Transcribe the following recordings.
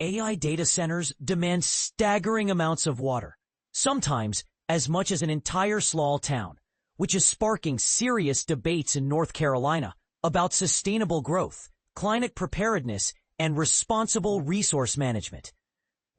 AI data centers demand staggering amounts of water, sometimes as much as an entire small town, which is sparking serious debates in North Carolina about sustainable growth, climate preparedness, and responsible resource management.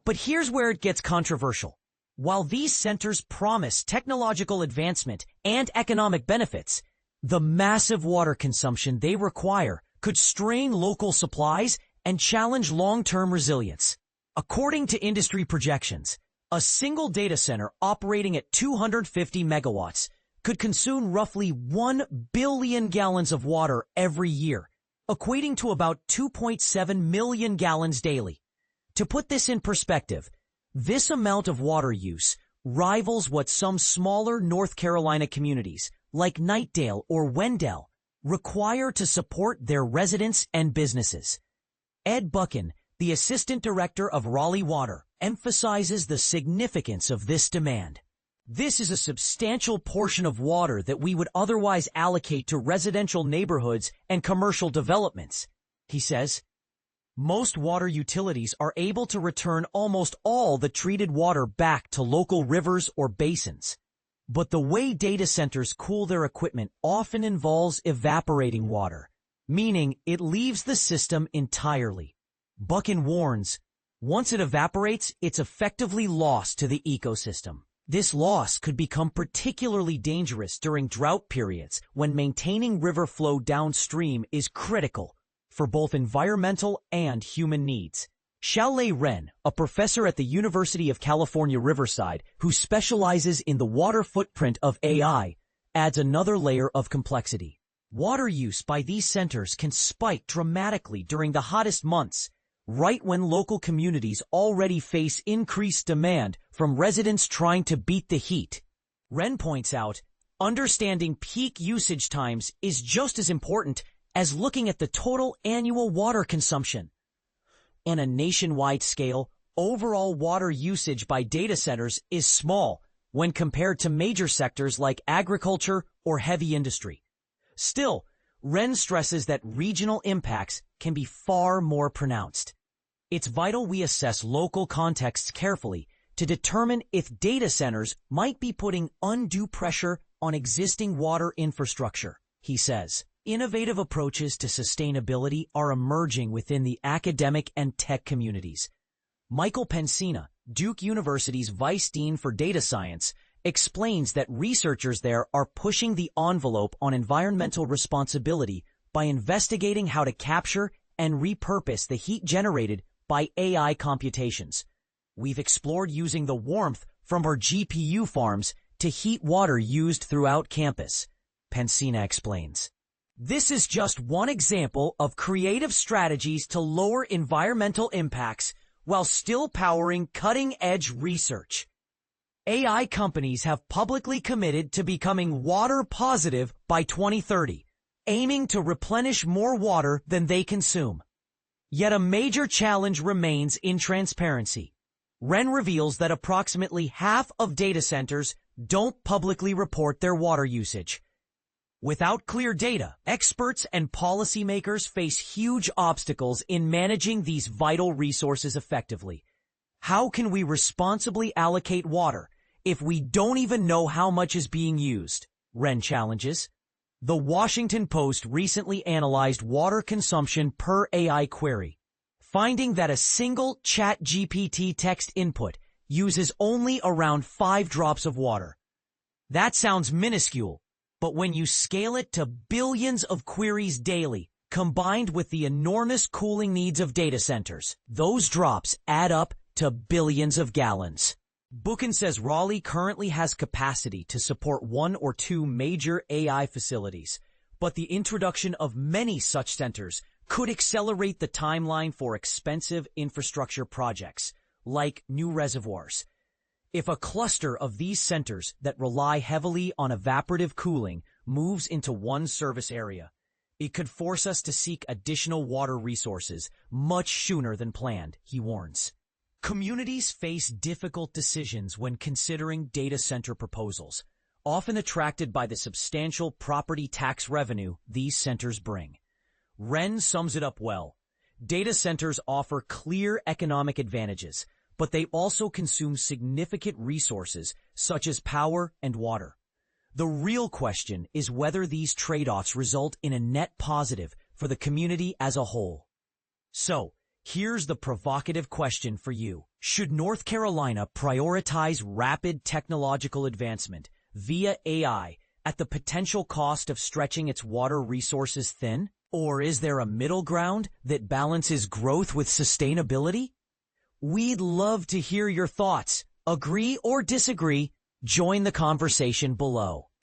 But here's where it gets controversial. While these centers promise technological advancement and economic benefits, the massive water consumption they require could strain local supplies and challenge long-term resilience. According to industry projections, a single data center operating at 250 megawatts could consume roughly 1 billion gallons of water every year, equating to about 2.7 million gallons daily. To put this in perspective, this amount of water use rivals what some smaller North Carolina communities, like Knightdale or Wendell, require to support their residents and businesses. Ed Buchan, the assistant director of Raleigh Water, emphasizes the significance of this demand. This is a substantial portion of water that we would otherwise allocate to residential neighborhoods and commercial developments, he says. Most water utilities are able to return almost all the treated water back to local rivers or basins. But the way data centers cool their equipment often involves evaporating water, meaning it leaves the system entirely. Buchan warns, once it evaporates, it's effectively lost to the ecosystem. This loss could become particularly dangerous during drought periods when maintaining river flow downstream is critical for both environmental and human needs. Xiaolei Ren, a professor at the University of California, Riverside, who specializes in the water footprint of AI, adds another layer of complexity. Water use by these centers can spike dramatically during the hottest months, right when local communities already face increased demand from residents trying to beat the heat. Ren points out, understanding peak usage times is just as important as looking at the total annual water consumption. On a nationwide scale, overall water usage by data centers is small when compared to major sectors like agriculture or heavy industry. Still, Ren stresses that regional impacts can be far more pronounced. It's vital we assess local contexts carefully to determine if data centers might be putting undue pressure on existing water infrastructure, he says. Innovative approaches to sustainability are emerging within the academic and tech communities. Michael Pensina, Duke University's Vice Dean for Data Science, explains that researchers there are pushing the envelope on environmental responsibility by investigating how to capture and repurpose the heat generated by AI computations. We've explored using the warmth from our GPU farms to heat water used throughout campus, Pensina explains. This is just one example of creative strategies to lower environmental impacts while still powering cutting-edge research. AI companies have publicly committed to becoming water positive by 2030, aiming to replenish more water than they consume. Yet a major challenge remains in transparency. Ren reveals that approximately half of data centers don't publicly report their water usage. Without clear data, experts and policymakers face huge obstacles in managing these vital resources effectively. How can we responsibly allocate water if we don't even know how much is being used? Ren challenges. The Washington Post recently analyzed water consumption per AI query, finding that a single ChatGPT text input uses only around 5 drops of water. That sounds minuscule, but when you scale it to billions of queries daily, combined with the enormous cooling needs of data centers, those drops add up to billions of gallons. Buchan says Raleigh currently has capacity to support 1 or 2 major AI facilities, but the introduction of many such centers could accelerate the timeline for expensive infrastructure projects, like new reservoirs. If a cluster of these centers that rely heavily on evaporative cooling moves into one service area, it could force us to seek additional water resources much sooner than planned, he warns. Communities face difficult decisions when considering data center proposals, often attracted by the substantial property tax revenue these centers bring. Ren sums it up well. Data centers offer clear economic advantages, but they also consume significant resources such as power and water. The real question is whether these trade-offs result in a net positive for the community as a whole. So, here's the provocative question for you. Should North Carolina prioritize rapid technological advancement via AI at the potential cost of stretching its water resources thin? Or is there a middle ground that balances growth with sustainability? We'd love to hear your thoughts. Agree or disagree? Join the conversation below.